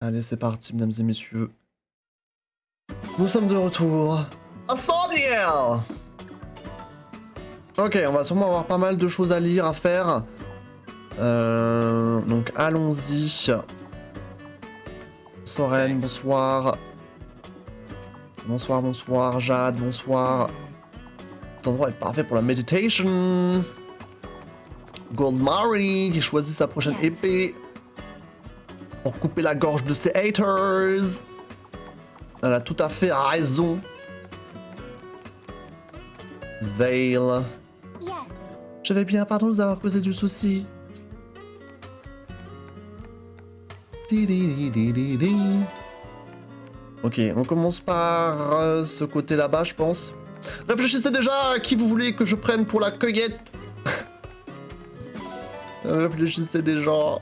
Allez, c'est parti, mesdames et messieurs. Nous sommes de retour. À 100 bières. Ok, on va sûrement avoir pas mal de choses à lire, à faire. Donc allons-y. Soren, bonsoir. Bonsoir, bonsoir. Jade, bonsoir. Cet endroit est parfait pour la meditation. Goldmary qui choisit sa prochaine épée pour couper la gorge de ses haters. Elle a tout à fait raison. Veil. Je vais bien, pardon de vous avoir causé du souci. Ok, on commence par ce côté là-bas, je pense. Réfléchissez déjà à qui vous voulez que je prenne pour la cueillette. Réfléchissez déjà.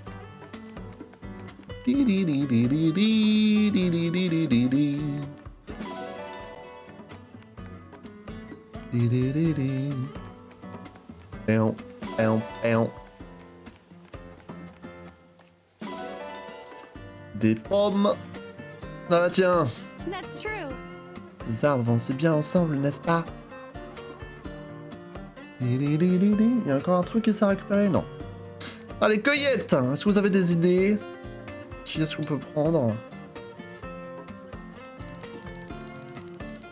Des pommes. Ah bah tiens. Ces arbres vont si bien ensemble, n'est-ce pas? Il y a encore un truc qui s'est récupéré? Non. Allez, cueillette. Est-ce que vous avez des idées? Qui est-ce qu'on peut prendre?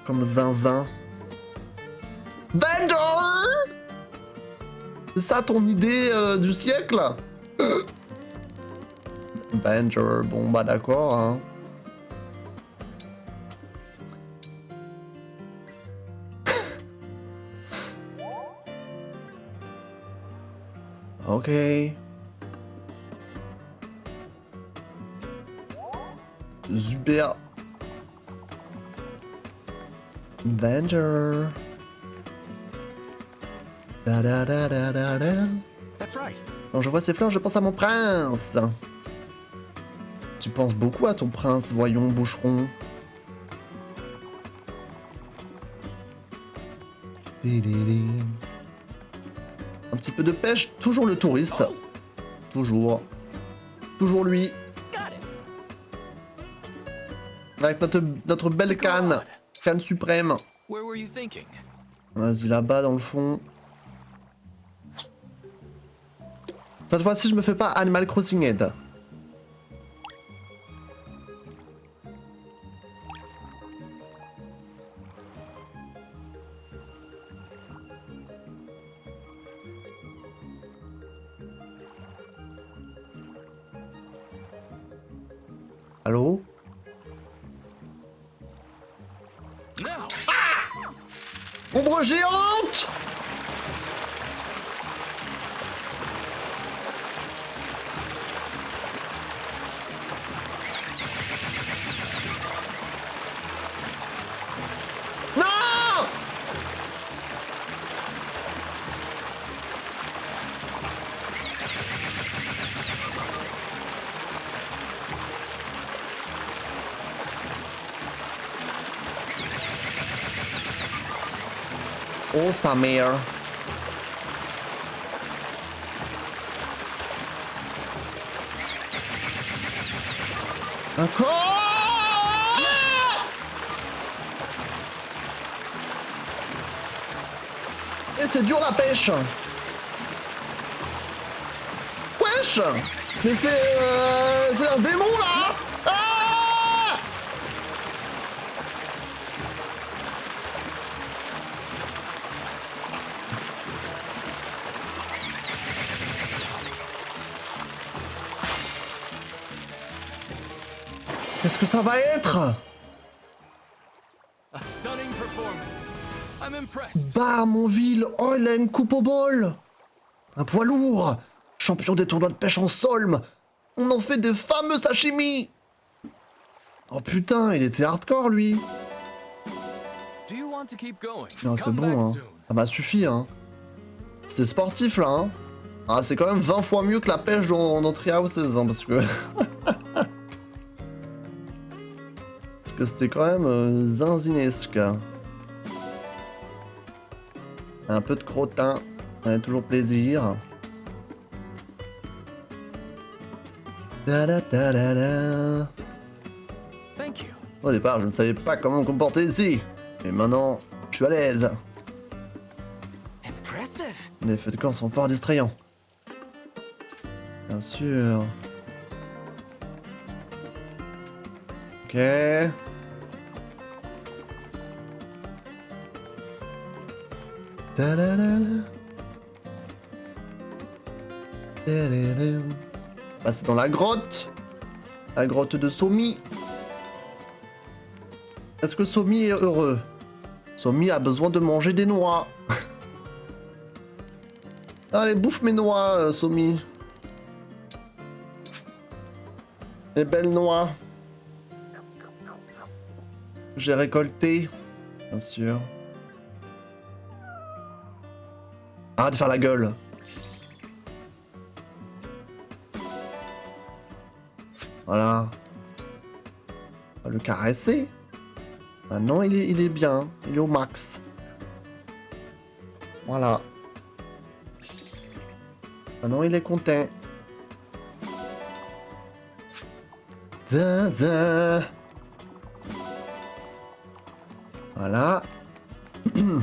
Comme zinzin. Bender! C'est ça ton idée du siècle? Bender, bon bah d'accord, hein. Ok. Super. Bender. Da da da da da da. Quand je vois ces fleurs, je pense à mon prince. Tu penses beaucoup à ton prince, voyons, boucheron. Un petit peu de pêche, toujours le touriste. Toujours. Toujours lui. Avec notre belle canne. Canne suprême. Vas-y, là-bas, dans le fond. Cette fois-ci, je me fais pas Animal Crossing Head. Allô? Ah! Ombre géante! Non! Oh, sa mère. Encore! Et c'est dur la pêche. Wesh! Mais c'est un démon là! Ah! Qu'est-ce que ça va être? Bah, Monville, oh, il a une coupe au bol. Un poids lourd. Champion des tournois de pêche en Solme. On en fait des fameux sashimi. Oh putain, il était hardcore, lui. Non, c'est bon, hein. Ça m'a suffi, hein. C'est sportif, là, hein. Ah, c'est quand même 20 fois mieux que la pêche dans Treehouses, hein, parce que... parce que c'était quand même zinzinesque. Un peu de crottin, ça fait toujours plaisir. Da da da da da. Thank you. Au départ, je ne savais pas comment me comporter ici. Et maintenant, je suis à l'aise. Impressive. Les feux de camp sont fort distrayants. Bien sûr. Ok. Ta-da-da-da. Ta-da-da. Bah, c'est dans la grotte. La grotte de Somi. Est-ce que Somi est heureux? Somi a besoin de manger des noix. Allez, bouffe mes noix, Somi. Les belles noix. J'ai récolté. Bien sûr. Arrête de faire la gueule. Voilà. On va le caresser. Maintenant, il est bien. Il est au max. Voilà. Maintenant, il est content. Da. Voilà. On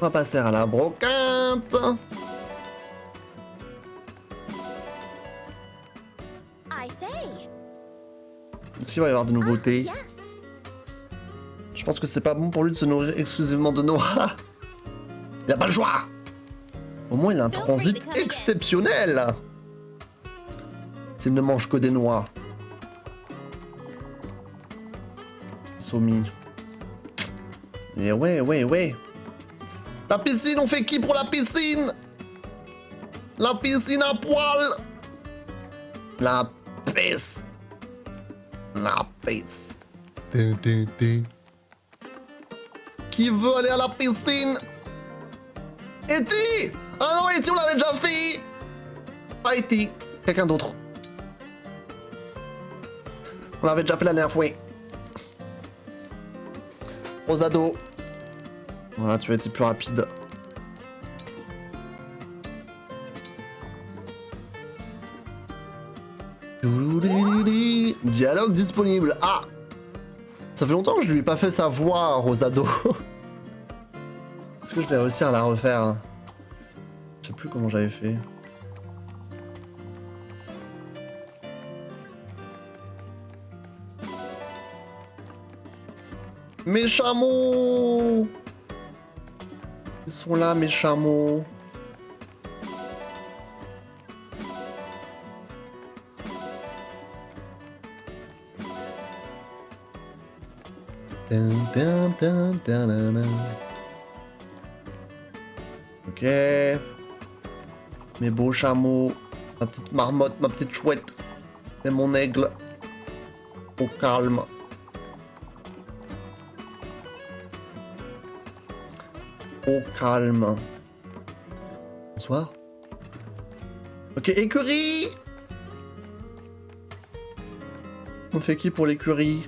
va passer à la brocante. I say. Est-ce qu'il va y avoir de nouveautés? Yes. Je pense que c'est pas bon pour lui de se nourrir exclusivement de noix. Il a pas le choix. Au moins, il a un transit exceptionnel. S'il ne mange que des noix. Somi. Et ouais. La piscine, on fait qui pour la piscine? La piscine à poil. La pisse. La pisse. Qui veut aller à la piscine? Eti! Ah non, Eti, on l'avait déjà fait! Pas Eti, quelqu'un d'autre. On l'avait déjà fait la dernière fois. Rosado. Voilà, tu as été plus rapide. Dialogue disponible. Ah! Ça fait longtemps que je lui ai pas fait sa voix, Rosado. Est-ce que je vais réussir à la refaire? Je sais plus comment j'avais fait. Mes chameaux! Ils sont là, mes chameaux. Ok. Mes beaux chameaux. Ma petite marmotte, ma petite chouette. C'est mon aigle. Au calme. Au calme. Bonsoir. Ok, écurie! On fait qui pour l'écurie?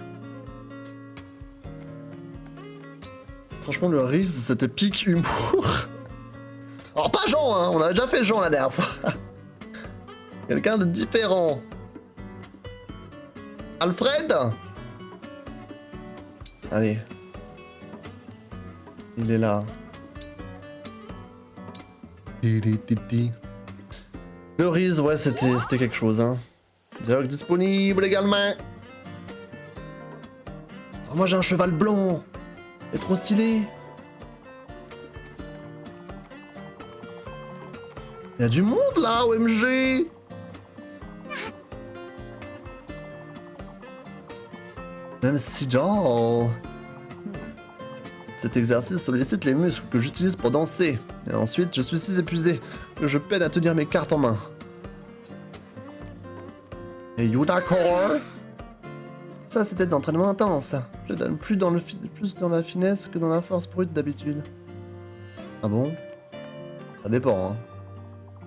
Franchement, le Riz, c'était pique humour. Alors, pas Jean, hein, on avait déjà fait Jean la dernière fois. Quelqu'un de différent. Alfred? Allez. Il est là. Le Riz, ouais, c'était quelque chose, hein. Dialogue disponible également. Oh, moi, j'ai un cheval blanc. C'est trop stylé. Il y a du monde là, OMG. Même si genre... Cet exercice sollicite les muscles que j'utilise pour danser. Et ensuite, je suis si épuisé que je peine à tenir mes cartes en main. Et you d'accord? Ça, c'était d'entraînement intense. Je donne plus dans la finesse que dans la force brute d'habitude. Ah bon? Ça dépend, hein.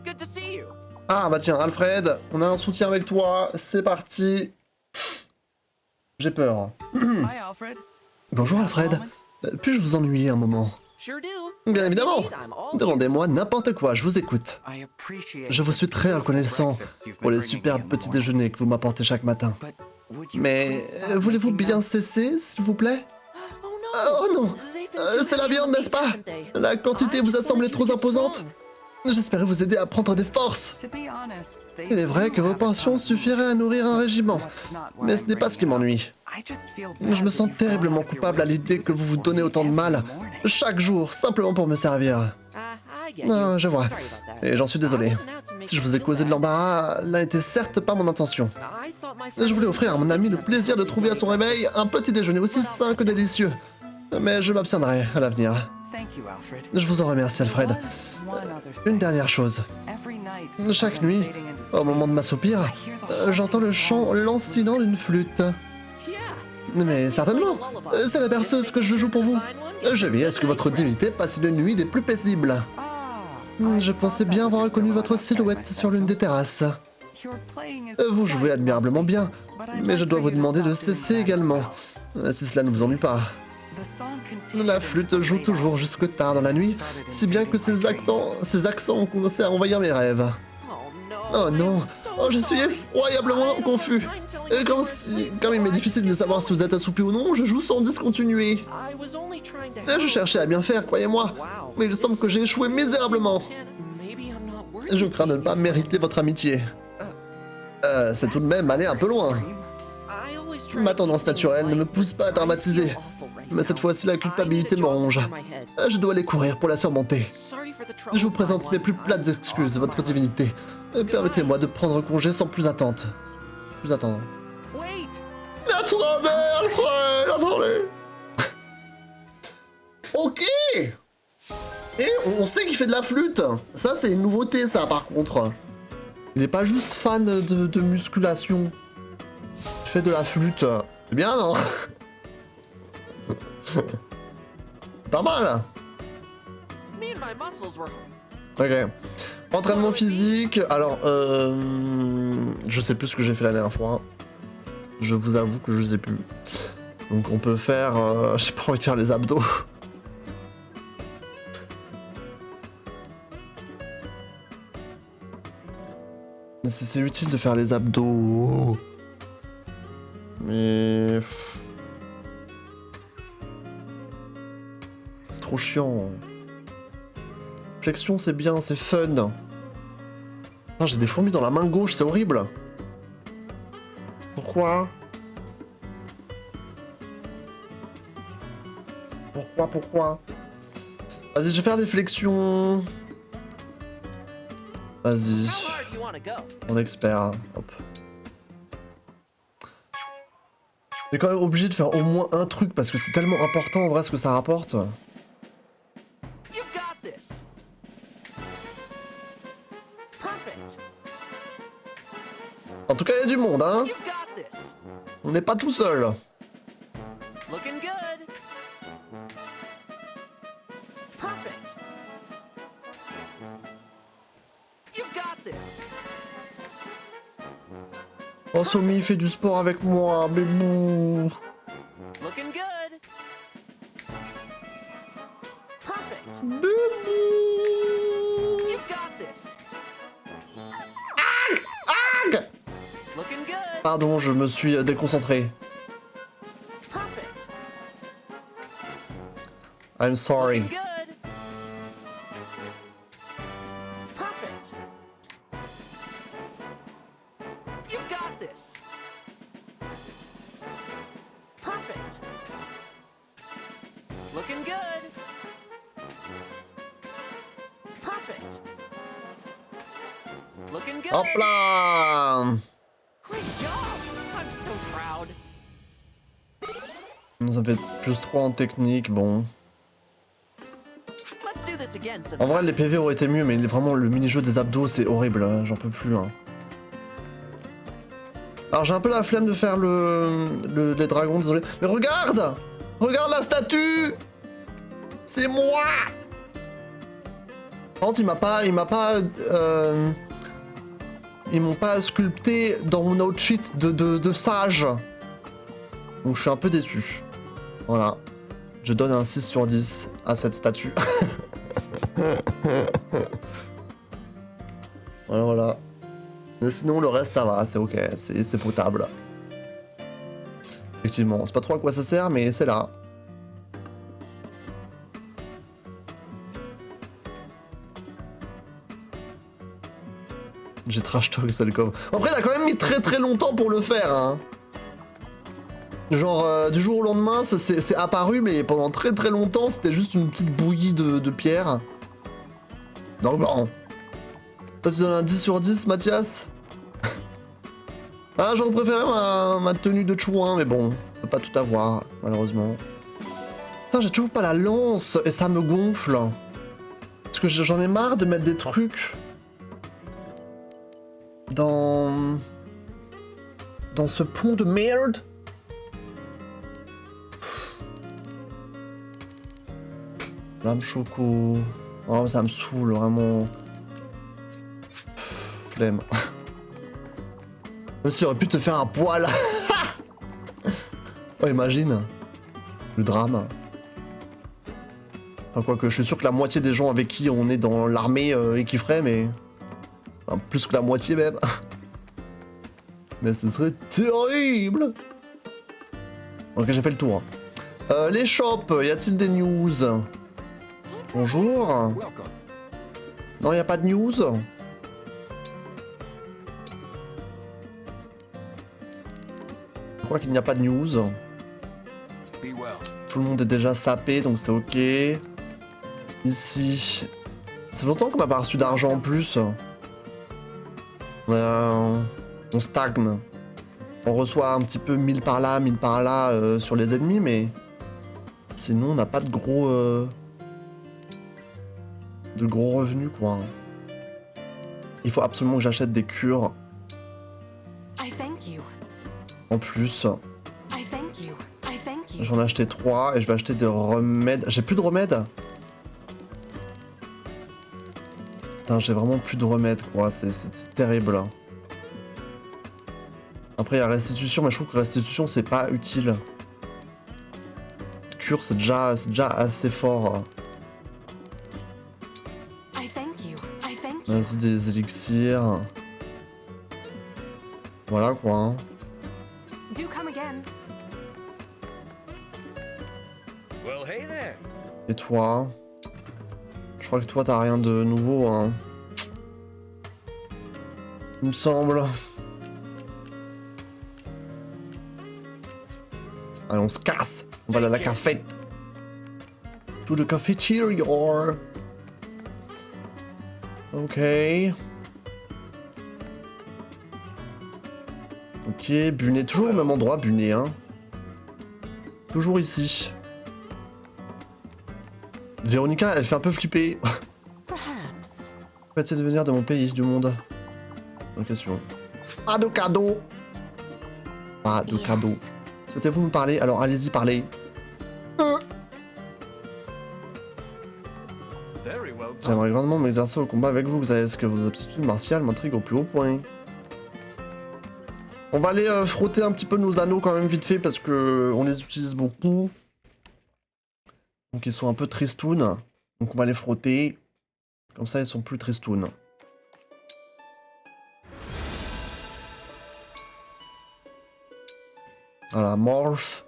Good to see you. Ah bah tiens, Alfred, on a un soutien avec toi. C'est parti. J'ai peur. Hi, Alfred. Bonjour Alfred. Puis-je vous ennuyer un moment? Sure do. Bien évidemment. I'm all Demandez-moi n'importe quoi, je vous écoute. I appreciate Je vous suis très the reconnaissant breakfasts you've been pour les bringing me superbes in the petits mornings. déjeuners que vous m'apportez chaque matin. But Mais voulez-vous bien cesser, s'il vous plaît? Oh non! C'est la viande, n'est-ce pas? La quantité vous a semblé trop imposante? J'espérais vous aider à prendre des forces. Il est vrai que vos portions suffiraient à nourrir un régiment, mais ce n'est pas ce qui m'ennuie. Je me sens terriblement coupable à l'idée que vous vous donnez autant de mal, chaque jour, simplement pour me servir. Non, je vois. Et j'en suis désolé. Si je vous ai causé de l'embarras, là n'était certes pas mon intention. Je voulais offrir à mon ami le plaisir de trouver à son réveil un petit déjeuner aussi sain que délicieux. Mais je m'abstiendrai à l'avenir. Je vous en remercie, Alfred. Une dernière chose. Chaque nuit, au moment de m'assoupir, j'entends le chant lancinant d'une flûte. Mais certainement, c'est la berceuse que je joue pour vous. Je veille à ce que votre divinité passe une nuit des plus paisibles. Je pensais bien avoir reconnu votre silhouette sur l'une des terrasses. Vous jouez admirablement bien, mais je dois vous demander de cesser également, si cela ne vous ennuie pas. La flûte joue toujours jusque tard dans la nuit, si bien que ses accents ont commencé à envahir mes rêves. Oh non, je suis effroyablement confus. Comme il m'est difficile de savoir si vous êtes assoupi ou non, je joue sans discontinuer. Je cherchais à bien faire, croyez-moi, mais il semble que j'ai échoué misérablement. Je crains de ne pas mériter votre amitié. C'est tout de même aller un peu loin. Ma tendance naturelle ne me pousse pas à dramatiser, mais cette fois-ci la culpabilité me ronge. Je dois aller courir pour la surmonter. Je vous présente mes plus plates excuses, votre divinité. Permettez-moi de prendre congé sans plus attendre. Attendez, Alfred, attendez. Ok. Et on sait qu'il fait de la flûte. Ça, c'est une nouveauté, ça, par contre. Il n'est pas juste fan de musculation. Il fait de la flûte. C'est bien, non? Pas mal. Ok. Entraînement physique. Alors, je sais plus ce que j'ai fait la dernière fois. Je vous avoue que je sais plus. Donc on peut faire... j'ai pas envie de faire les abdos. C'est utile de faire les abdos. Mais... c'est trop chiant. Flexion c'est bien, c'est fun. Ah, j'ai des fourmis dans la main gauche, c'est horrible. Pourquoi? Pourquoi? Vas-y, je vais faire des flexions. Vas-y. On expert. Hein. Hop. On est quand même obligé de faire au moins un truc parce que c'est tellement important en vrai ce que ça rapporte. En tout cas, il y a du monde, hein. On n'est pas tout seul. Oh, Somi fait du sport avec moi, mais bouh. Pardon, je me suis déconcentré. I'm sorry. Hop là! Ça fait plus 3 en technique, bon. En vrai, les PV auraient été mieux, mais vraiment, le mini-jeu des abdos, c'est horrible, hein, j'en peux plus. Hein. Alors, j'ai un peu la flemme de faire les dragons, désolé. Mais regarde! Regarde la statue! C'est moi! Par contre, ils m'ont pas sculpté dans mon outfit de sage. Donc je suis un peu déçu. Voilà. Je donne un 6 sur 10 à cette statue. Voilà. Mais sinon le reste ça va, c'est ok, c'est potable. Effectivement, c'est pas trop à quoi ça sert, mais c'est là. J'ai trash talk, c'est le coffre. Après, il a quand même mis très longtemps pour le faire, hein. Genre, du jour au lendemain, ça c'est apparu, mais pendant très longtemps, c'était juste une petite bouillie de pierre. Donc bon. Toi, tu donnes un 10 sur 10, Mathias? Ah, j'aurais préféré ma tenue de chouin, mais bon, on peut pas tout avoir, malheureusement. Putain, j'ai toujours pas la lance, et ça me gonfle. Parce que j'en ai marre de mettre des trucs... Dans ce pont de merde. Lame choco. Oh, ça me saoule, vraiment. Flemme. Même s'il aurait pu te faire un poil. Oh, imagine. Le drame. Enfin, quoique, je suis sûr que la moitié des gens avec qui on est dans l'armée y kifferaient, mais... Enfin, plus que la moitié même. Mais ce serait terrible. Ok, j'ai fait le tour. Les shops, y a-t-il des news? Bonjour. Non, y a pas de news. Je crois qu'il n'y a pas de news. Tout le monde est déjà sapé, donc c'est ok. Ici... Ça fait longtemps qu'on n'a pas reçu d'argent en plus. On stagne. On reçoit un petit peu 1000 par là, 1000 par là sur les ennemis, mais... Sinon, on n'a pas de gros revenus, quoi. Il faut absolument que j'achète des cures. En plus. J'en ai acheté 3 et je vais acheter des remèdes. J'ai plus de remèdes. Putain, j'ai vraiment plus de remèdes, quoi. C'est terrible. Après, il y a restitution, mais je trouve que restitution, c'est pas utile. Cure, c'est déjà assez fort. Vas-y, des élixirs. Voilà, quoi. Hein. Et toi? Je crois que toi, t'as rien de nouveau, hein. Il me semble. Allez, on se casse. On va aller à la cafette. To the cafeteria. Ok. Ok, Bunet. Toujours au même endroit, Bunet, hein. Toujours ici. Véronica, elle fait un peu flipper. Peut-il devenir de mon pays, du monde? Bonne question. Pas de cadeau. Pas de cadeau. Souhaitez-vous me parler? Alors allez-y, parlez. J'aimerais grandement m'exercer au combat avec vous. Vous savez ce que vos aptitudes martiales m'intriguent au plus haut point. On va aller frotter un petit peu nos anneaux quand même vite fait parce que on les utilise beaucoup. Donc ils sont un peu tristounes. Donc on va les frotter. Comme ça ils sont plus tristounes. Voilà, Morph.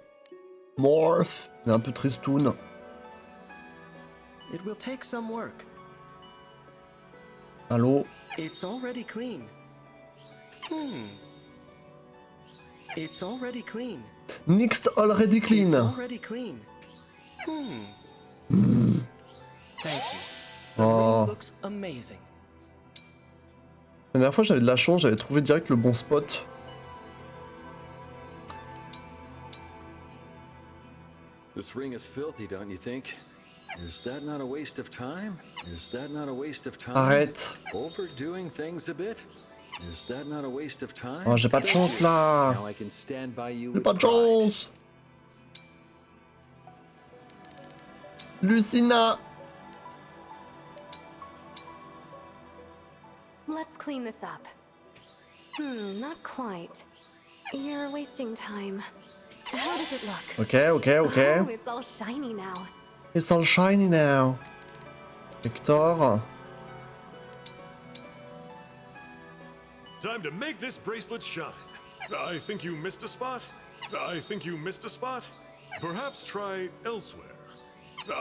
Morph. Il est un peu tristoun. It will take some work. Allô? It's already clean. It's already clean. Next already clean. It's already clean. Thank you. The room looks amazing. La dernière fois j'avais de la chance, j'avais trouvé direct le bon spot. This ring is filthy, don't you think? Is that not a waste of time? Is that not a waste of time? Arrête. Overdoing things a bit? Is that not a waste of time? Oh, j'ai pas de chance là. Now I can stand by you J'ai with pas de pride. chance. Lucina. Let's clean this up. Not quite. You're wasting time. How does it look? Ok, ok, ok. Oh, it's all shiny now. It's all shiny now. Hector. Time to make this bracelet shine. I think you missed a spot. I think you missed a spot. Perhaps try elsewhere.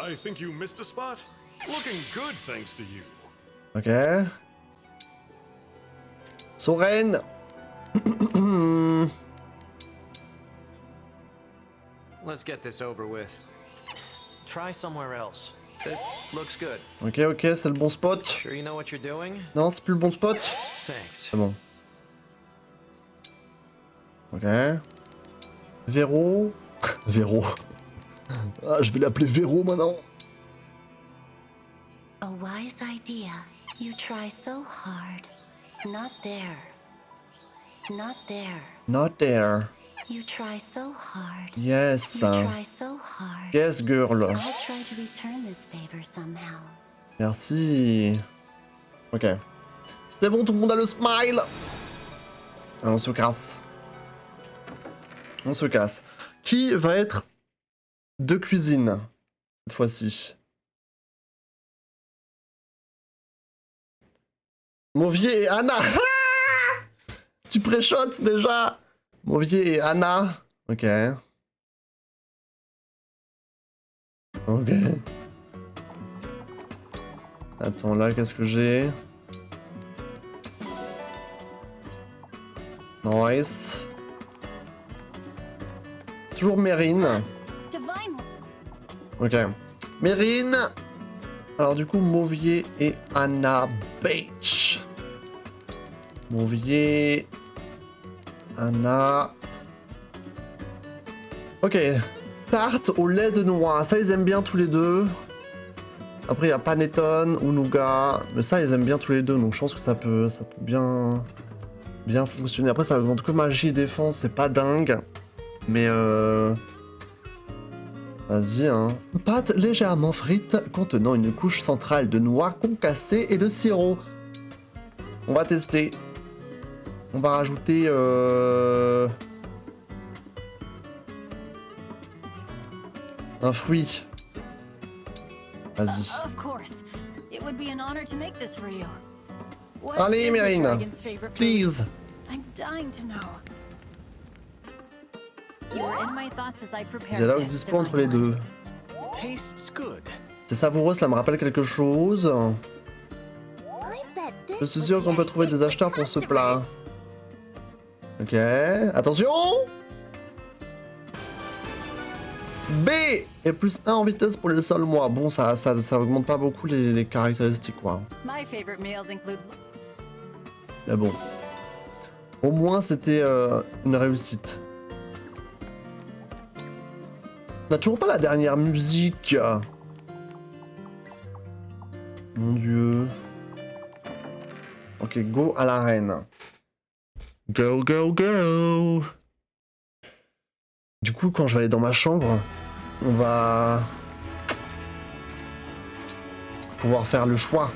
I think you missed a spot. Looking good thanks to you. Ok. Soren. Let's get this over with. Try somewhere else. This looks good. Ok, ok, c'est le bon spot. Sure you know what you're doing? Non, c'est plus le bon spot. Thanks. C'est bon. Ok. Véro. Véro. Ah, je vais l'appeler Véro maintenant. A wise idea. You try so hard. Not there. Not there. Not there. You try so hard. Yes. You try so hard. Yes, girl. I'll try to return this favor somehow. Merci. Ok. C'était bon, tout le monde a le smile. Ah, on se casse. On se casse. Qui va être de cuisine cette fois-ci? Mauvier et Anna. Tu préchotes déjà. Mauvier et Anna. Ok. Ok. Attends, là, qu'est-ce que j'ai? Nice. Toujours Mérine. Divine. Ok. Mérine. Alors du coup, Mauvier et Anna Beach. Mauvier. Anna. Ok. Tarte au lait de noix. Ça, ils aiment bien tous les deux. Après, il y a panettone ou nougat. Mais ça, ils aiment bien tous les deux. Donc je pense que ça peut bien fonctionner. Après, ça augmente que magie et défense. C'est pas dingue. Mais vas-y, hein. Pâte légèrement frite contenant une couche centrale de noix concassées et de sirop. On va tester. On va rajouter un fruit. Vas-y. Of course. It would be an honor to make this for you. What Allez, is the Mérine. dragon's favorite food? Please. I'm dying to know. You were in my thoughts as I prepared Dialogue this, dispo entre les Divine deux. Tastes good. C'est savoureux, ça me rappelle quelque chose. Je suis sûr qu'on peut trouver des acheteurs pour ce plat. Ok, attention! B et plus 1 en vitesse pour les sols mois. Bon, ça augmente pas beaucoup les caractéristiques, quoi. My favorite meals include Mais bon. Au moins, c'était une réussite. On a toujours pas la dernière musique. Mon dieu. Ok, go à l'arène. Go, go, go. Du coup, quand je vais aller dans ma chambre, on va pouvoir faire le choix.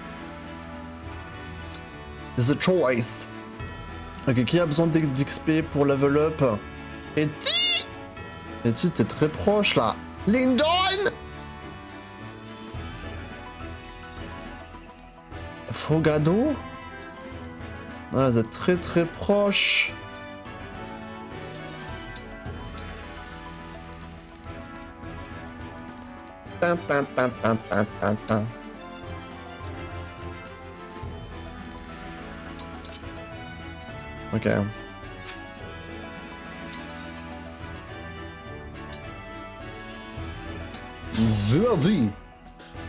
The choice. Ok, qui a besoin d'XP pour level up? Etty! Etty, t'es très proche là. Lyndon! Fogado? Ah, vous êtes très très proche. Tin, tin, tin, tin, tin, tin, tin. Ok. Zerdi.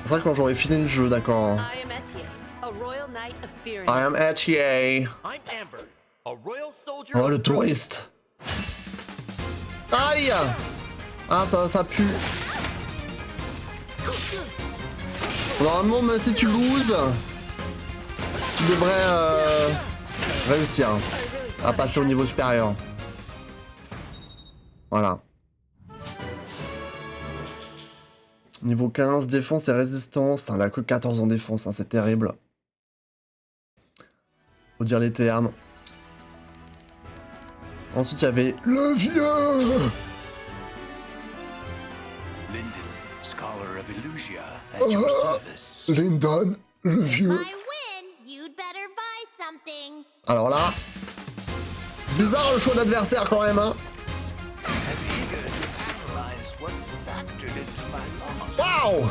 C'est vrai quand j'aurai fini le jeu, d'accord. I am Etienne, a royal knight of Fear. I am Etienne. I'm Amber, a royal soldier. Oh, le touriste. Aïe. Ah, ça pue. Normalement, même si tu loses, tu devrais réussir à passer au niveau supérieur. Voilà. Niveau 15, défense et résistance. Elle a que 14 en défense, hein, c'est terrible. Faut dire les termes. Ensuite, il y avait le vieux. Lyndon, scholar of Illusia, at your service. Lyndon, le vieux. I win, you'd better buy something. Alors là, Bizarre le choix d'adversaire quand même, hein. I'm eager to analyze what factored into my loss. Waouh!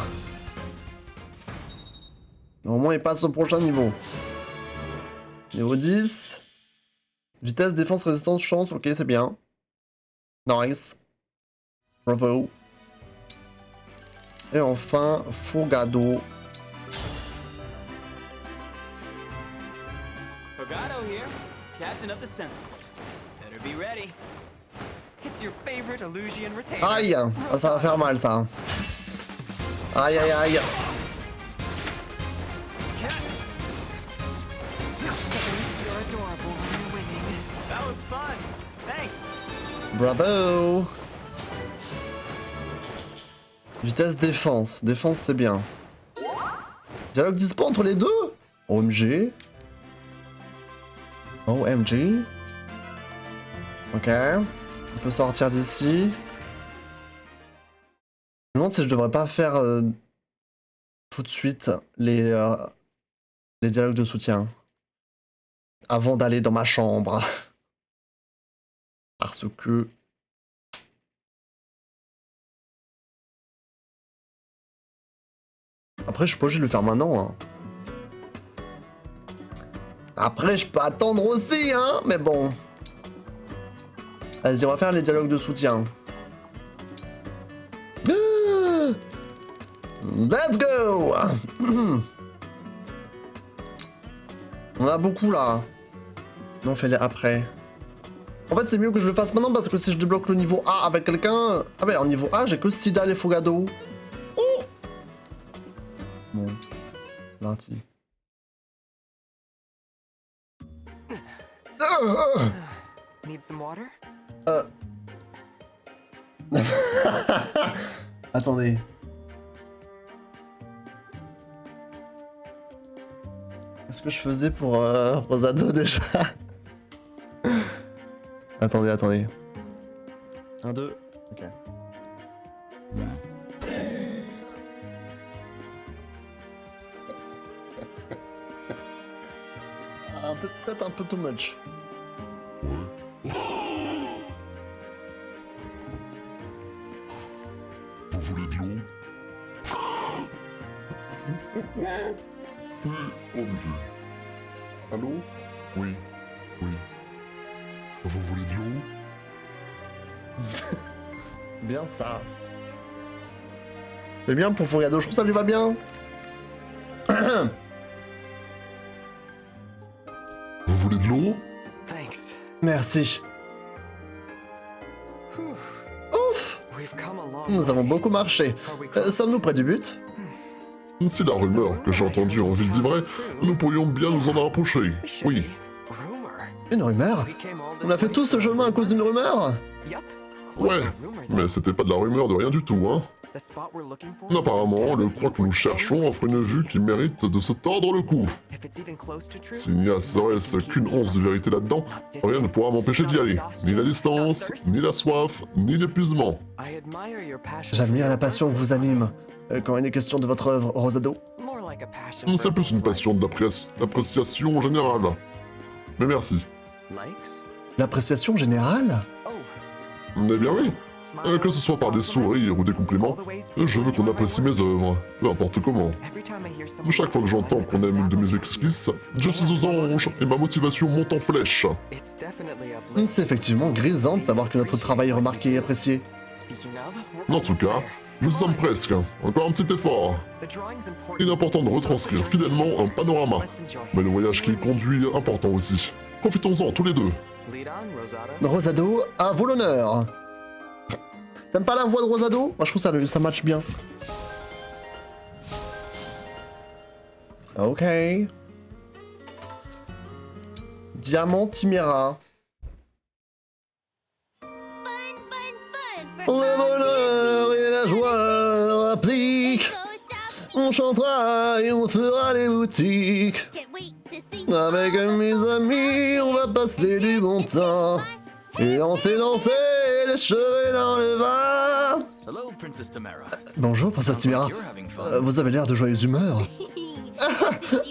Au moins il passe au prochain niveau. Niveau 10. Vitesse, défense, résistance, chance, ok c'est bien. Nice. Bravo. Et enfin, Fogado. Fogado here, captain of the Sentinels. Better be ready. It's your favorite Illusian retainer. Aïe! Ah, ça va faire mal ça. Aïe aïe aïe. You're adorable when you're winning. That was fun. Thanks. Bravo! Vitesse défense. Défense c'est bien. Dialogue dispo entre les deux? OMG. OMG. Ok. On peut sortir d'ici. Je me demande si je devrais pas faire tout de suite les dialogues de soutien. Avant d'aller dans ma chambre. Parce que... Après, je suis pas obligé de le faire maintenant. Hein. Après, je peux attendre aussi, hein. Mais bon. Vas-y, on va faire les dialogues de soutien. Ah, let's go. On a beaucoup là. Non, fais-les après. En fait, c'est mieux que je le fasse maintenant parce que si je débloque le niveau A avec quelqu'un... Ah ben, en niveau A, j'ai que Sidal et Fogado. Oh. Bon. Parti. Need some water? Attendez. Qu'est-ce que je faisais pour Rosado déjà? Attendez, attendez. 1, 2. Ok. Ah, peut-être un peu too much. Vous voulez de l'eau? C'est obligé. Allô? Oui, oui. Vous voulez de l'eau? Bien ça. C'est bien pour Fogado, je trouve que ça lui va bien. Vous voulez de l'eau? Thanks. Merci. Ouf! We've come a long Nous avons way. beaucoup marché. Sommes-nous près du but? Si la rumeur que j'ai entendue en ville d'Ivray, nous pourrions bien nous en rapprocher. Oui. Rumor. Une rumeur? We came all On a this fait way tout ce chemin à cause d'une rumeur? Yup. Ouais, mais c'était pas de la rumeur de rien du tout, hein. The spot we're looking for. Apparemment, le coin que nous cherchons offre une vue qui mérite de se tordre le cou. If it's even close to true, S'il n'y a serait-ce qu'une once de vérité là-dedans, rien ne pourra m'empêcher d'y aller. Ni la distance, ni la soif, ni l'épuisement. I admire your passion J'admire for la your passion que vous anime. Quand il est question de votre œuvre, Rosado. work. More like a passion C'est for plus une passion d'appréciation générale. Mais merci. likes. L'appréciation générale? Oh. Eh bien oui, que ce soit par des sourires ou des compliments, je veux qu'on apprécie mes œuvres, peu importe comment. Every time I hear someone Chaque fois que j'entends qu'on aime une de mes esquisses, je suis aux anges et ma motivation monte en flèche. It's definitely uplifting. C'est effectivement grisant de savoir que notre travail est remarqué et apprécié. Speaking of, we're En tout almost cas, there. nous sommes presque. Encore un petit effort. The drawing's important. Il est important de retranscrire fidèlement un panorama. Let's enjoy it. Mais le voyage qui y conduit est important aussi. Profitons-en tous les deux. Lead on, Rosado. Rosado, à vous l'honneur. T'aimes pas la voix de Rosado? Moi je trouve ça match bien. Ok. Diamant Timera. Le bonheur et la joie appliquent. On chantera et on fera les boutiques. Avec mes amis, on va passer du bon temps. Et lancer les cheveux dans le vent. Hello, Princess Tamara. Bonjour, princesse Timera. You're having fun. Vous avez l'air de joyeuse humeur.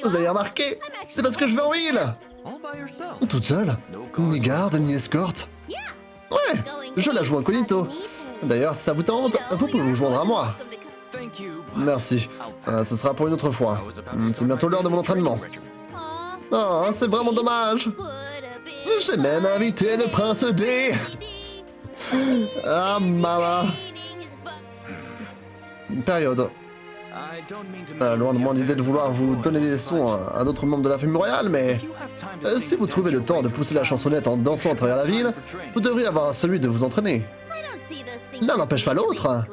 Vous avez remarqué? C'est parce que je vais en ville. All by yourself. Toute seule? Ni garde, ni escorte? Ouais, je la joue incognito. D'ailleurs, si ça vous tente, vous pouvez vous joindre à moi. Thank you. Merci. Ce sera pour une autre fois. C'est bientôt l'heure de mon entraînement. Oh, c'est vraiment dommage. J'ai même invité le prince D. Ah, maman. Période. I don't mean to Loin de moi l'idée de vouloir vous donner des leçons à d'autres membres de la famille royale, mais si vous trouvez le temps de pousser la chansonnette en dansant à travers la ville, vous devriez avoir celui de vous entraîner. L'un n'empêche pas l'autre.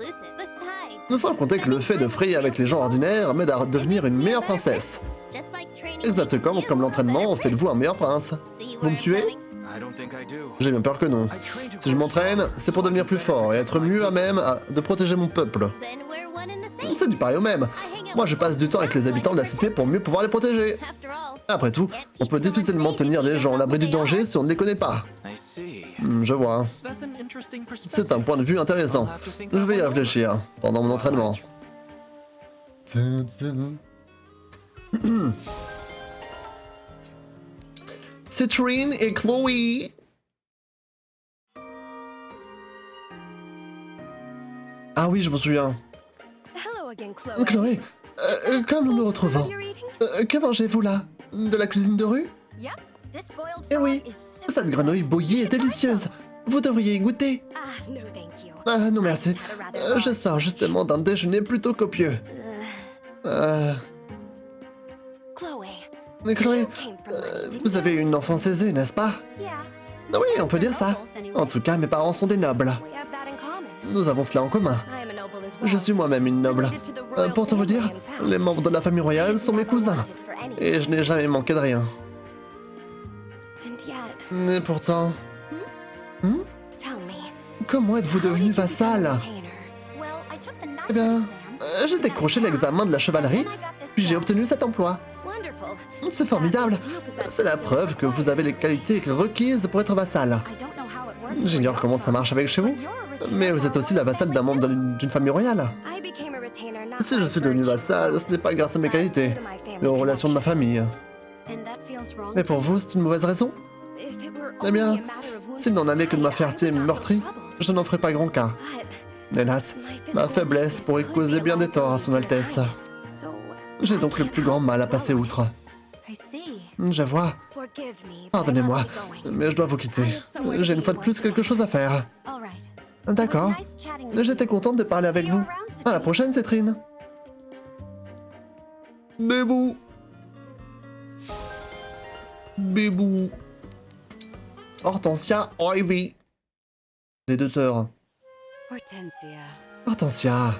Sans compter que le fait de frayer avec les gens ordinaires m'aide à devenir une meilleure princesse. Exactement comme l'entraînement fait de vous un meilleur prince. Vous me suivez? I don't think I do. J'ai bien peur que non. Si je m'entraîne, c'est pour devenir plus fort et être mieux à même de protéger mon peuple. C'est du pareil au même. Moi, je passe du temps avec les habitants de la cité pour mieux pouvoir les protéger. Après tout, on peut difficilement tenir des gens à l'abri du danger si on ne les connaît pas. I see. Je vois. That's an interesting perspective. C'est un point de vue intéressant. Je vais y réfléchir pendant mon entraînement. Citrine et Chloé. Ah oui, je me souviens. Hello again, Chloe. Chloé, comme nous nous retrouvons, que mangez-vous là? De la cuisine de rue? Yep, this boiled Eh frog oui, is so cette grenouille bouillie est délicieuse. Vous devriez y goûter. Ah, no thank you. Ah non merci. Je sors justement d'un déjeuner plutôt copieux. Chloe. Chloé, You came from money, didn't vous you? avez eu une enfance aisée, n'est-ce pas? Yeah. Oui, on peut dire ça. En tout cas, mes parents sont des nobles. We have that in common. Nous avons cela en commun. I am a noble as well. Je suis moi-même une noble. Pour tout vous dire, les membres de la famille royale sont mes cousins. Et je n'ai jamais manqué de rien. And yet, Et pourtant, tell me. comment êtes-vous devenu vassal? Well, I took the knight Eh bien, exam. j'ai décroché l'examen de la chevalerie, puis j'ai obtenu cet emploi. Wonderful. C'est formidable. C'est la preuve que vous avez les qualités requises pour être vassal. I don't know how it works J'ignore comment ça marche avec chez vous, mais vous êtes aussi la vassale d'un membre d'une famille royale. I became a retainer not Si je by suis devenu virtue, vassal, ce n'est pas grâce à mes but qualités, due to my family mais aux relations de ma famille. And that feels wrong Et pour vous, c'est une mauvaise raison? If it were Eh bien, only a matter of wounded s'il n'en allait que de ma pride, I fierté would not be meurtrie, troubled. je n'en ferai pas grand cas. But Hélas, my ma physical faiblesse weakness pourrait could causer be bien des long torts à son beyond Altesse. eyes. So, J'ai I donc le can't plus grand help mal à but passer worry. outre. I see. Je vois. Forgive me, but I Pardonnez-moi, must be going. mais je dois vous quitter. J'ai une fois de plus quelque chose à faire. All right. D'accord. It was nice chatting with J'étais you. contente de parler avec See you vous. around, À la prochaine, Citrine. Bébou. Bébou. Hortensia, Ivy. Les deux sœurs. Hortensia. Hortensia.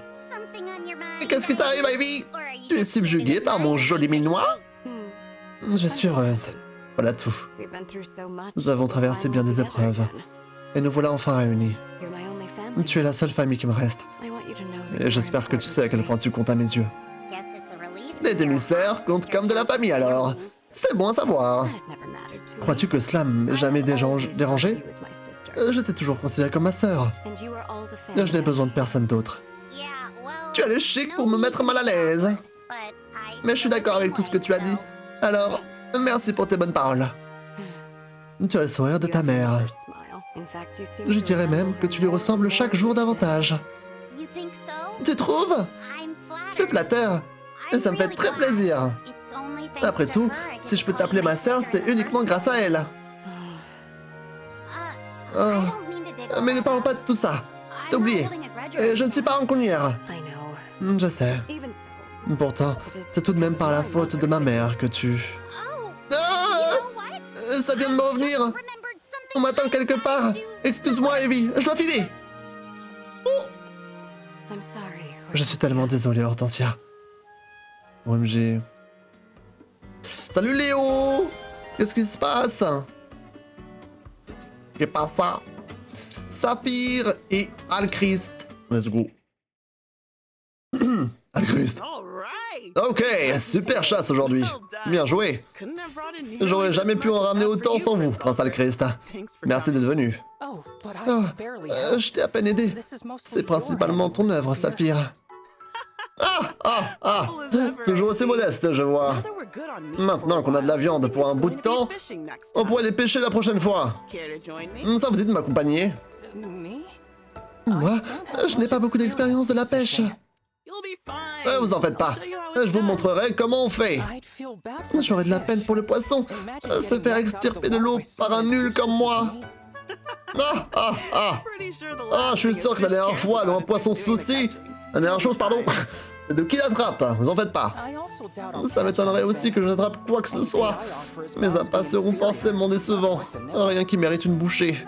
Qu'est-ce qui t'arrive, Ivy? Tu es subjuguée par mon joli minois? Je suis heureuse. Voilà tout. We've been through so much. Nous avons traversé bien des épreuves. Et nous voilà enfin réunis. You're my only family. Tu es la seule famille qui me reste. I want you to know that Et you're j'espère que tu sais à quel point important tu comptes à mes yeux. to Les demi-sœurs comptent comme de la famille alors. C'est bon à savoir. me. That has never mattered to me. Crois-tu que cela m'ait jamais I have always dérangé? loved you as my sister. Je t'ai toujours considéré comme ma sœur. And you are all the family Je n'ai besoin de personne d'autre. Tu as le chic pour me mettre mal à l'aise. Mais je suis d'accord avec tout ce que tu as dit. Alors, merci pour tes bonnes paroles. Tu as le sourire de You ta have mère. another smile. In fact, you seem Je to dirais même resemble que her tu lui more ressembles chaque jour davantage. Tu trouves? C'est flatteur. Et ça me fait très plaisir. Après tout, si je peux t'appeler ma sœur, c'est uniquement grâce à elle. Oh. Mais ne parlons pas de tout ça. C'est oublié. Et je ne suis pas rancunière. I know. Je sais. Even so, Pourtant, c'est tout de même par la faute de ma mère que tu... Ah! Ça vient de me revenir. On m'attend quelque part. Excuse-moi, Evie, je dois filer. I'm sorry. Je suis tellement désolé, Hortensia. OMG. Salut Léo! Qu'est-ce qui se passe? Qu'est-ce passa? Saphir et Alchrist. Let's go. Alchrist. All right. Ok, super chasse aujourd'hui. Bien joué. Couldn't have brought in nearly J'aurais as jamais pu much en ramener love for autant you, sans vous, Prince Prince Alchrist. Thanks for Merci d'être venu. Oh, but I Ah, barely je t'ai à peine aidé. This is mostly C'est principalement ton œuvre, Saphir. Ah, ah, ah. Humble as ever, Toujours I aussi see. modeste, je vois. Now that we're good on meat Maintenant for a qu'on a de la while, viande I pour un think bout it's de going to temps, be fishing next on time. pourrait les pêcher la prochaine fois. Care to join me? Ça vous dit de m'accompagner? Me? Moi, je n'ai pas beaucoup d'expérience de la pêche. You'll be fine. Vous en faites pas. I'll show you how Je it's vous done. montrerai comment on fait. I'd feel bad for J'aurais de la the peine fish. pour le poisson. Imagine Se getting faire knocked out of extirper the de water l'eau by par un someone nul who's comme moi. me. Pretty sure the Ah, last je suis thing sûr a que la fish dernière cares fois, dans about un is poisson who's doing the souci, catching. la dernière chose, pardon, c'est de qui l'attrape. Vous en faites pas. I also doubt I'll Ça catch m'étonnerait anything. aussi que je n'attrape quoi que ce soit. Mes appâts seront forcément décevants. Rien qui mérite une bouchée.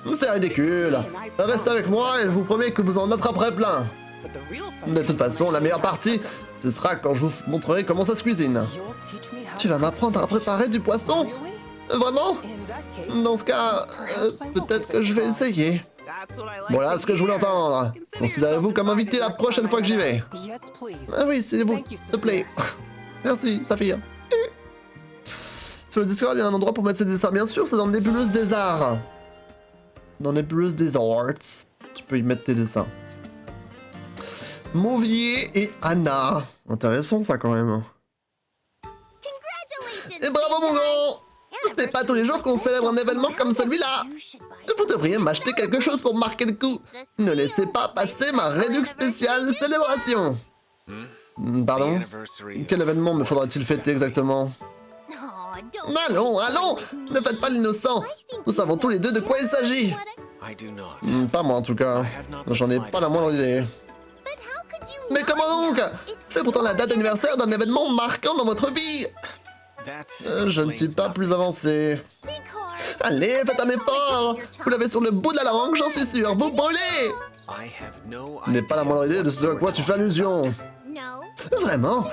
Nonsense. C'est ridicule. Restez avec moi et je vous promets que vous en attraperez plein. But the real fun De toute comes when I façon, la show meilleure you how to partie, cook 'em. ce sera quand je vous montrerai comment ça se cuisine. You'll teach me how Tu to vas cook m'apprendre à fish? préparer du poisson? Really? Vraiment? In that case, Dans ce cas, peut-être que je vais essayer. that's what I like Voilà to ce que je voulais hear. entendre. Consider Considérez-vous yourself comme invité la invited prochaine next fois que j'y time I vais. go. Yes, please. Ah oui, c'est vous, Thank you, s'il te plaît. Sophia. Merci, Saphir. Sur le Discord, il y a un endroit pour mettre ses dessins, bien sûr, c'est dans Nébuleuse des Arts. Dans Nébuleuse des Arts, tu peux y mettre tes dessins. Mauvier et Anna. Intéressant ça quand même. Et bravo mon grand! Ce n'est pas tous les jours qu'on célèbre un événement comme celui-là. Vous devriez m'acheter quelque chose pour marquer le coup. Ne laissez pas passer ma réduction spéciale célébration. Pardon? Quel événement me faudra-t-il fêter exactement? Allons, allons! Ne faites pas l'innocent. Nous savons tous les deux de quoi il s'agit. Pas moi en tout cas. J'en ai pas la moindre idée. Mais comment donc? C'est pourtant la date d'anniversaire d'un événement marquant dans votre vie. Je ne suis pas plus avancé. Allez, faites un effort. Vous l'avez sur le bout de la langue, j'en suis sûr. Vous brûlez. Je n'ai pas la moindre idée de ce à quoi tu fais allusion. Vraiment?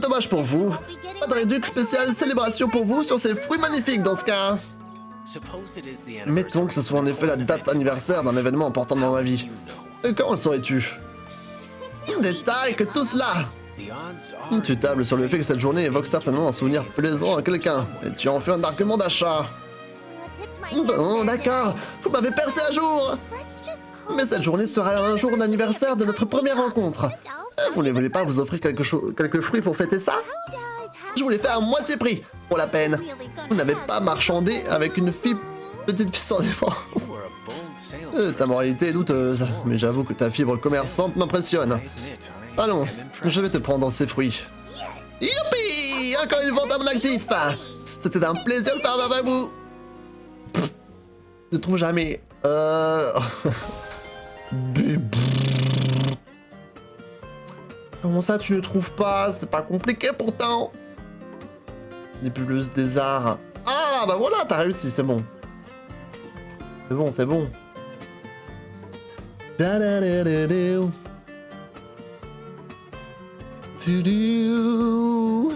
Dommage pour vous. Pas de réduction spéciale célébration pour vous sur ces fruits magnifiques dans ce cas. Mettons que ce soit en effet la date anniversaire d'un événement important dans ma vie. Quand le saurais-tu? Détail que tout cela. Tu tables sur le fait que cette journée évoque certainement un souvenir plaisant à quelqu'un, et tu en fais un argument d'achat. Bon, d'accord, vous m'avez percé à jour. Mais cette journée sera un jour d'anniversaire de notre première rencontre. Vous ne voulez pas vous offrir quelques fruits pour fêter ça? Je vous les fais à moitié prix, pour la peine. Vous n'avez pas marchandé avec une petite fille sans défense. Ta moralité est douteuse, mais j'avoue que ta fibre commerçante m'impressionne. Allons, je vais te prendre ces fruits. Youpi! Encore une vente à mon actif! C'était un plaisir de faire avec vous! Pff, je trouve jamais... Comment ça tu ne trouves pas? C'est pas compliqué pourtant! Nébuleuse des Arts. Ah bah voilà, t'as réussi, c'est bon. C'est bon, c'est bon. Da-da-da-da-da. To-do.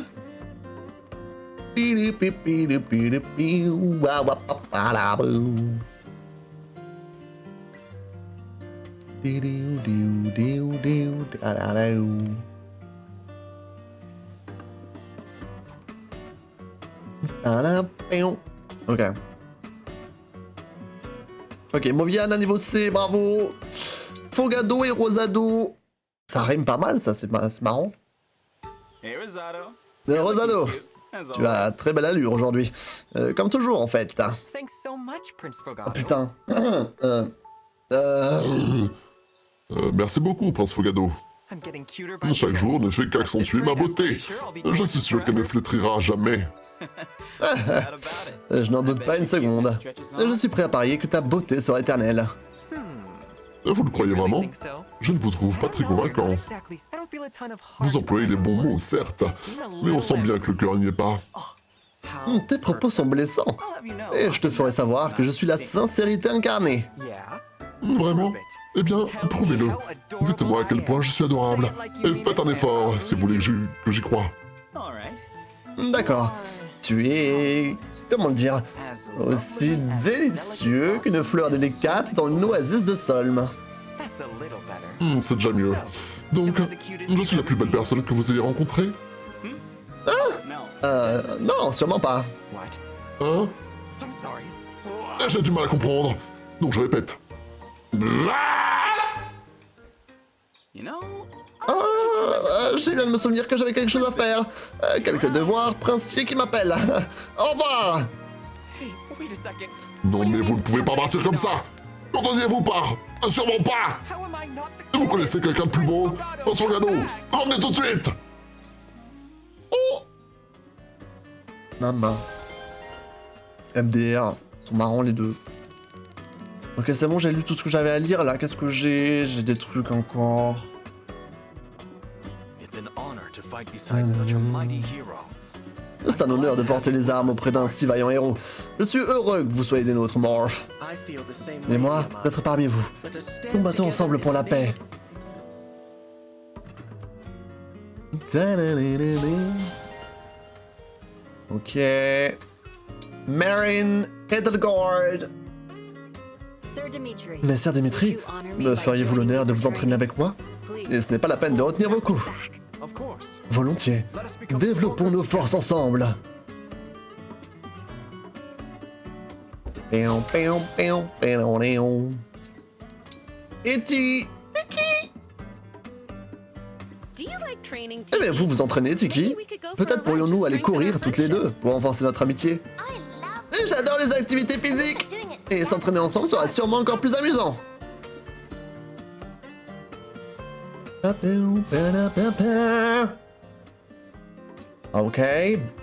Pi-di-pi-pi-di-pi-di-pi. Wa-wa-pa-pa-la-boo. Di-do-do-do-do. Da-da-do. Da-da-pion. Ok. Ok, Moviana niveau C, bravo. Fogado et Rosado. Ça rime pas mal, ça, c'est marrant. Hey, Rosado. Rosado, tu as très belle allure aujourd'hui. Comme toujours, en fait. Thanks so much, Prince Fogado. Oh putain. Merci beaucoup, Prince Fogado. I'm getting cuter by Chaque the day. jour ne fait qu'accentuer ma beauté. Je suis sûr qu'elle ne flétrira jamais. Not about it. Je n'en doute pas une seconde. Je suis prêt à parier que ta beauté sera éternelle. Vous le croyez vraiment? Think so? Je ne vous trouve pas très convaincant. Exactly. I don't feel a ton of Vous employez des bons mots, certes, mais on sent bien que le cœur n'y est pas. How? Tes propos sont blessants. I'll have you know. Et je te ferai savoir que je suis la sincérité incarnée. Yeah. Vraiment? Eh bien, prouvez-le. Dites-moi à quel point je suis adorable. Et faites un effort si vous voulez que j'y croie. All right. D'accord. Tu es... comment le dire? Aussi délicieux qu'une fleur délicate dans une oasis de Solm. That's a little better. C'est déjà mieux. Donc, je suis la plus belle personne que vous ayez rencontrée? No. Non, sûrement pas. What? Hein? I'm sorry. J'ai du mal à comprendre. Donc je répète. You know, Je viens de me souvenir que j'avais quelque chose à faire. Quelques devoirs, princier qui m'appelle. Au revoir. Non mais vous ne pouvez pas partir comme ça. N'entendez-vous pas? Sûrement pas. Et vous connaissez quelqu'un de plus beau? Dans son cadeau. Revenez tout de suite. Oh. Maman. MDR. Ils sont marrants les deux. Ok, c'est bon, j'ai lu tout ce que j'avais à lire là. Qu'est-ce que j'ai? J'ai des trucs encore. C'est un honneur de porter les armes auprès d'un si vaillant héros. Je suis heureux que vous soyez des nôtres, Morph. Et moi, d'être parmi vous. Combattons ensemble pour la paix. Ok. Marin Edelgard. Mais Sir Dimitri, me feriez-vous l'honneur de vous entraîner avec moi? Et ce n'est pas la peine de retenir vos coups. Volontiers. Développons nos forces ensemble. Eti. Tiki. Eh bien, vous vous entraînez, Tiki? Peut-être pourrions-nous aller courir toutes les deux pour renforcer notre amitié. J'adore les activités physiques. Et s'entraîner ensemble sera sûrement encore plus amusant. Ok,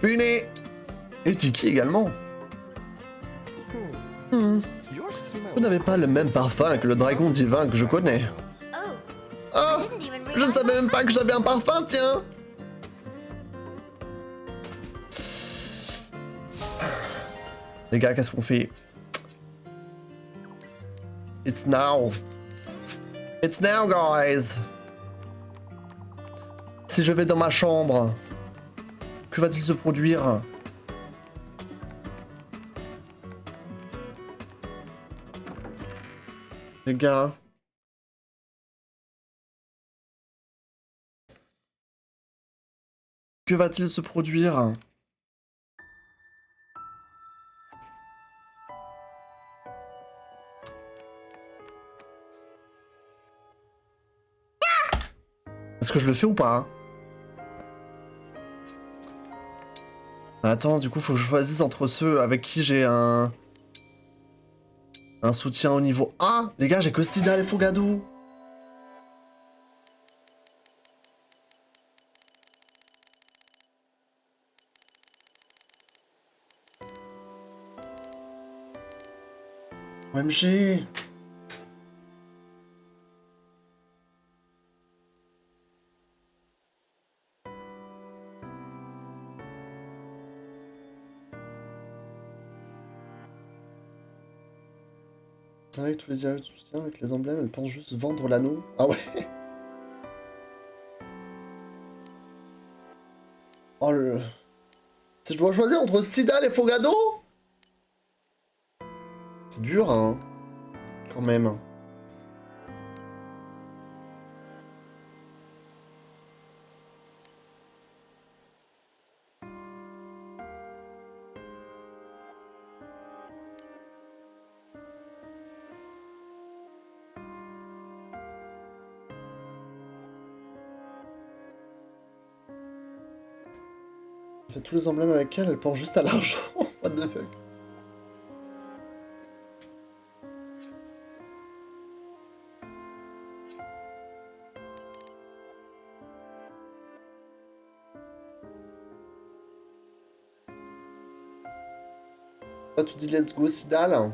Buné. Et Tiki également. Vous n'avez pas le même parfum que le dragon divin que je connais. Oh, je ne savais même pas que j'avais un parfum, tiens. Les gars, qu'est-ce qu'on fait? It's now. It's now, guys. Si je vais dans ma chambre, que va-t-il se produire? Les gars. Que va-t-il se produire? Est-ce que je le fais ou pas? Attends, du coup, faut que je choisisse entre ceux avec qui j'ai un soutien au niveau A. Les gars, j'ai que Sidal et Fogado. OMG. Avec tous les dialogues de soutien, avec les emblèmes, elle pense juste vendre l'anneau. Ah ouais. Oh le... Si je dois choisir entre Sidal et Fogado? C'est dur, hein. Quand même. Fait tous les emblèmes avec elle pense juste à l'argent. What the fuck. Ah, tu dis let's go Sidal.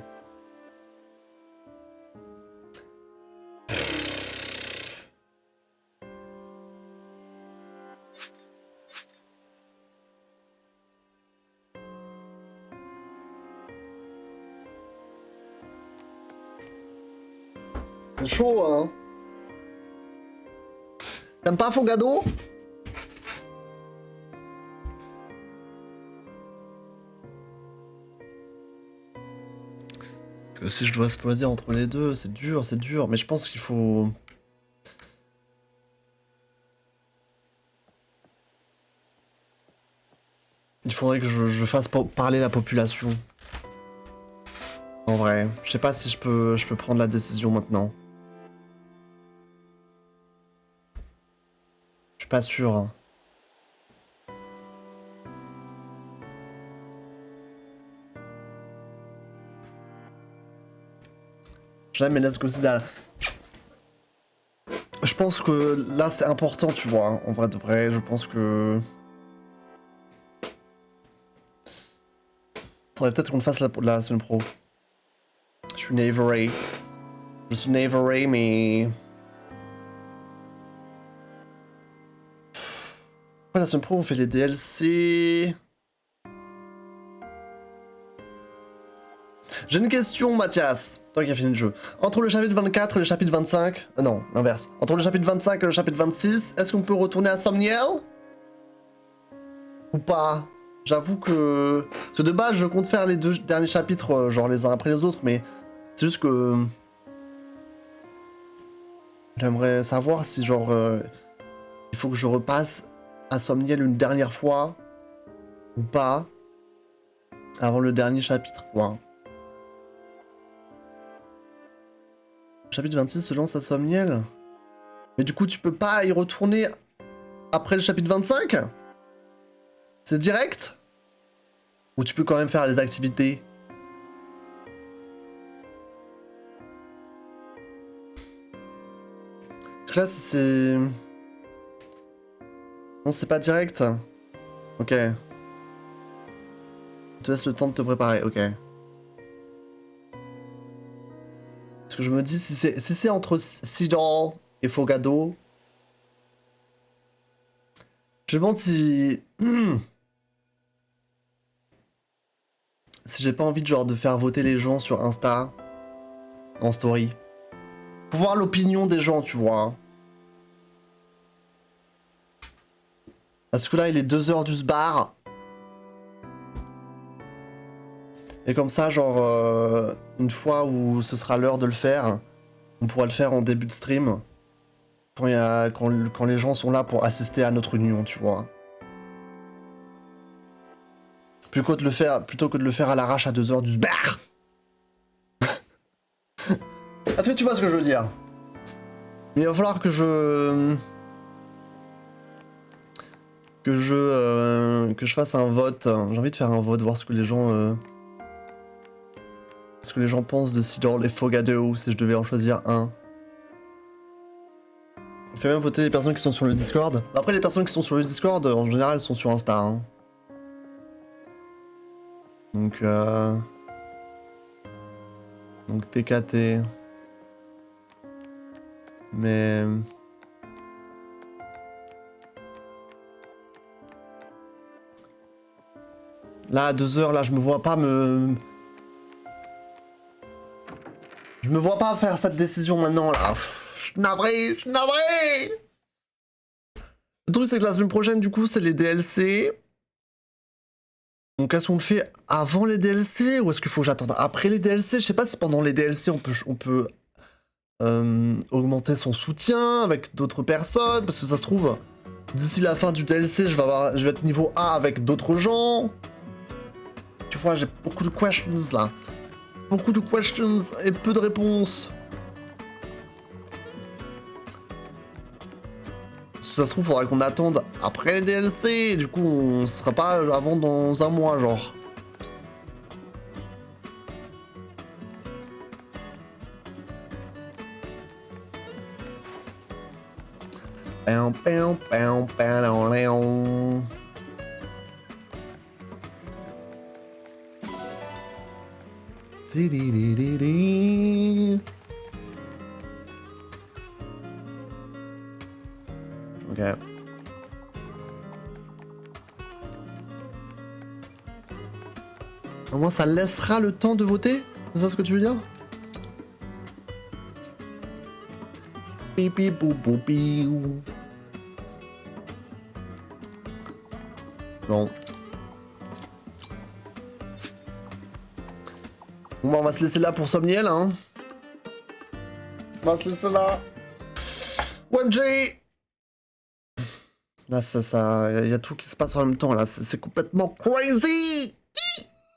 C'est chaud, hein. T'aimes pas Fogado? Que si je dois choisir entre les deux, c'est dur, mais je pense qu'il faut... Il faudrait que je fasse parler la population. En vrai, je sais pas si je peux prendre la décision maintenant. pas sûr. Hein. Jamais let's go Zidane. Je pense que là c'est important, tu vois. Hein. En vrai de vrai, je pense que... Faudrait peut-être qu'on le fasse la semaine pro. Je suis navré. Je suis navré, mais... Ouais, la semaine pro, on fait les DLC. J'ai une question, Mathias. Toi qui as fini le jeu. Entre le chapitre 24 et le chapitre 25... non, l'inverse. Entre le chapitre 25 et le chapitre 26, est-ce qu'on peut retourner à Somniel? Ou pas? J'avoue que... Parce que de base, je compte faire les 2 derniers chapitres, genre les uns après les autres, mais... C'est juste que... J'aimerais savoir si, genre... il faut que je repasse à Somniel une dernière fois, ou pas, avant le dernier chapitre, quoi. Le chapitre 26 se lance à Somniel. Mais du coup, tu peux pas y retourner après le chapitre 25? C'est direct? Ou tu peux quand même faire les activités? Parce que là, c'est... Non, c'est pas direct. Ok. Je te laisse le temps de te préparer, ok. Parce que je me dis, si c'est entre Sidor et Fogado... Je me demande si... si j'ai pas envie de, genre, de faire voter les gens sur Insta, en story. Pour voir l'opinion des gens, tu vois. Parce que là, il est 2h du bar. Et comme ça, genre, une fois où ce sera l'heure de le faire, on pourra le faire en début de stream. Quand les gens sont là pour assister à notre union, tu vois. Plutôt que de le faire à l'arrache à 2h du bar. Est-ce que tu vois ce que je veux dire? Mais il va falloir que je fasse un vote. J'ai envie de faire un vote, voir ce que les gens pensent de Sidor et Fogado, si je devais en choisir un. Fais même voter les personnes qui sont sur le Discord. Après, les personnes qui sont sur le Discord, en général, sont sur Insta. Hein. Donc TKT. Mais... Là, à 2h, là, je me vois pas me... Je me vois pas faire cette décision maintenant, là. Je suis navré. Le truc, c'est que la semaine prochaine, du coup, c'est les DLC. Donc, est-ce qu'on le fait avant les DLC ou est-ce qu'il faut que j'attende après les DLC? Je sais pas si pendant les DLC, on peut augmenter son soutien avec d'autres personnes. Parce que ça se trouve, d'ici la fin du DLC, je vais être niveau A avec d'autres gens. Tu vois, j'ai beaucoup de questions là. Beaucoup de questions et peu de réponses. Si ça se trouve, il faudra qu'on attende après les DLC. Du coup, on sera pas avant dans un mois, genre. Ok. Au moins ça laissera le temps de voter? C'est ça ce que tu veux dire? Pipi pou pou piou. Non. Bon bah on va se laisser là pour Somniel hein. On va se laisser là. OMG. Là ça y a tout qui se passe en même temps là, c'est complètement crazy.